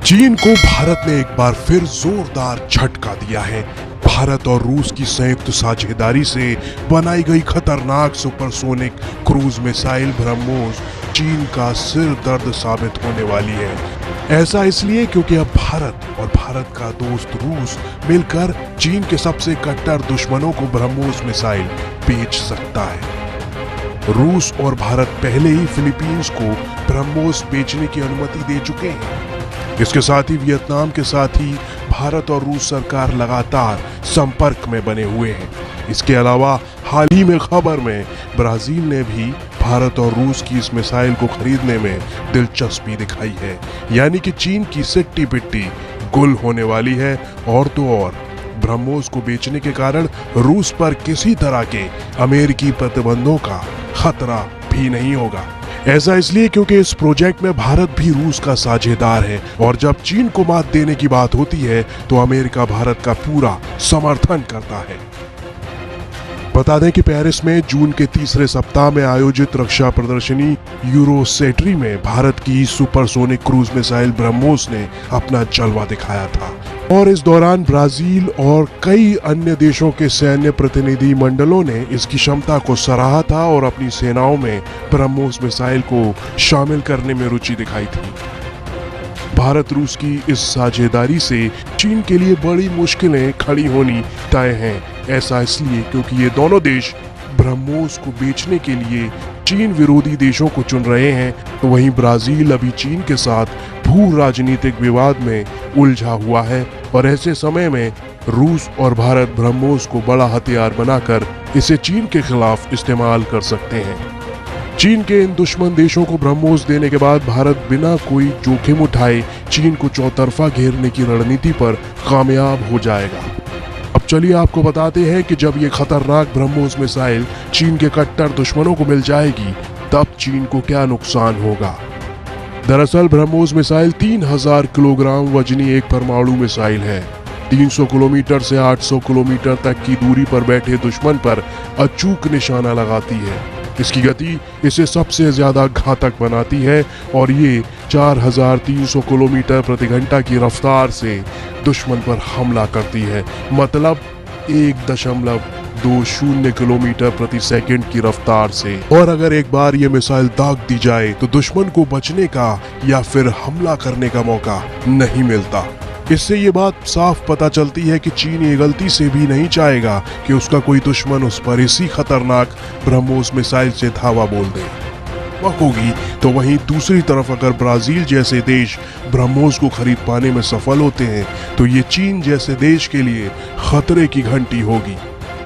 चीन को भारत ने एक बार फिर जोरदार झटका दिया है। भारत और रूस की संयुक्त साझेदारी से बनाई गई खतरनाक सुपरसोनिक क्रूज मिसाइल ब्रह्मोस चीन का सिर दर्द साबित होने वाली है। ऐसा इसलिए क्योंकि अब भारत और भारत का दोस्त रूस मिलकर चीन के सबसे कट्टर दुश्मनों को ब्रह्मोस मिसाइल बेच सकता है। रूस और भारत पहले ही फिलीपींस को ब्रह्मोस बेचने की अनुमति दे चुके हैं। इसके साथ ही वियतनाम के साथ ही भारत और रूस सरकार लगातार संपर्क में बने हुए हैं। इसके अलावा हाल ही में खबर में ब्राजील ने भी भारत और रूस की इस मिसाइल को खरीदने में दिलचस्पी दिखाई है। यानी कि चीन की सिट्टी पिट्टी गुल होने वाली है। और तो और ब्रह्मोस को बेचने के कारण रूस पर किसी तरह के अमेरिकी प्रतिबंधों का खतरा भी नहीं होगा। ऐसा इसलिए क्योंकि इस प्रोजेक्ट में भारत भी रूस का साझेदार है और जब चीन को मात देने की बात होती है तो अमेरिका भारत का पूरा समर्थन करता है। बता दें कि पेरिस में जून के तीसरे सप्ताह में आयोजित रक्षा प्रदर्शनी यूरोसेट्री में भारत की सुपरसोनिक क्रूज मिसाइल ब्रह्मोस ने अपना जलवा दिखाया था और इस दौरान ब्राजील और कई अन्य देशों के सैन्य प्रतिनिधि मंडलों ने इसकी क्षमता को सराहा था और अपनी सेनाओं में ब्रह्मोस मिसाइल को शामिल करने में रुचि दिखाई थी। भारत रूस की इस साझेदारी से चीन के लिए बड़ी मुश्किलें खड़ी होनी तय हैं। ऐसा इसलिए क्योंकि ये दोनों देश ब्रह्मोस को बेचने के लिए चीन विरोधी देशों को चुन रहे हैं। तो वहीं ब्राजील अभी चीन के साथ भू राजनीतिक विवाद में उलझा हुआ है और ऐसे समय में रूस और भारत ब्रह्मोस को बड़ा हथियार बनाकर इसे चीन के खिलाफ इस्तेमाल कर सकते हैं। चीन के इन दुश्मन देशों को ब्रह्मोस देने के बाद भारत बिना कोई जोखिम उठाए चीन को चौतरफा घेरने की रणनीति पर कामयाब हो जाएगा। अब चलिए आपको बताते हैं कि जब ये खतरनाक ब्रह्मोस मिसाइल चीन के कट्टर दुश्मनों को मिल जाएगी तब चीन को क्या नुकसान होगा। दरअसल ब्रह्मोस मिसाइल 3000 किलोग्राम वजनी एक परमाणु मिसाइल है। 300 किलोमीटर से 800 किलोमीटर तक की दूरी पर बैठे दुश्मन पर अचूक निशाना लगाती है। इसकी गति इसे सबसे ज्यादा घातक बनाती है और ये 4300 किलोमीटर प्रति घंटा की रफ्तार से दुश्मन पर हमला करती है। मतलब 1.20 किलोमीटर प्रति सेकंड की रफ्तार से। और अगर एक बार ये मिसाइल दाग दी जाए तो दुश्मन को बचने का या फिर हमला करने का मौका नहीं मिलता। इससे ये बात साफ पता चलती है कि चीन ये गलती से भी नहीं चाहेगा कि उसका कोई दुश्मन उस पर इसी खतरनाक ब्रह्मोस मिसाइल से धावा बोल दे होगी। तो वहीं दूसरी तरफ अगर ब्राजील जैसे देश ब्रह्मोस को खरीद पाने में सफल होते हैं तो ये चीन जैसे देश के लिए खतरे की घंटी होगी।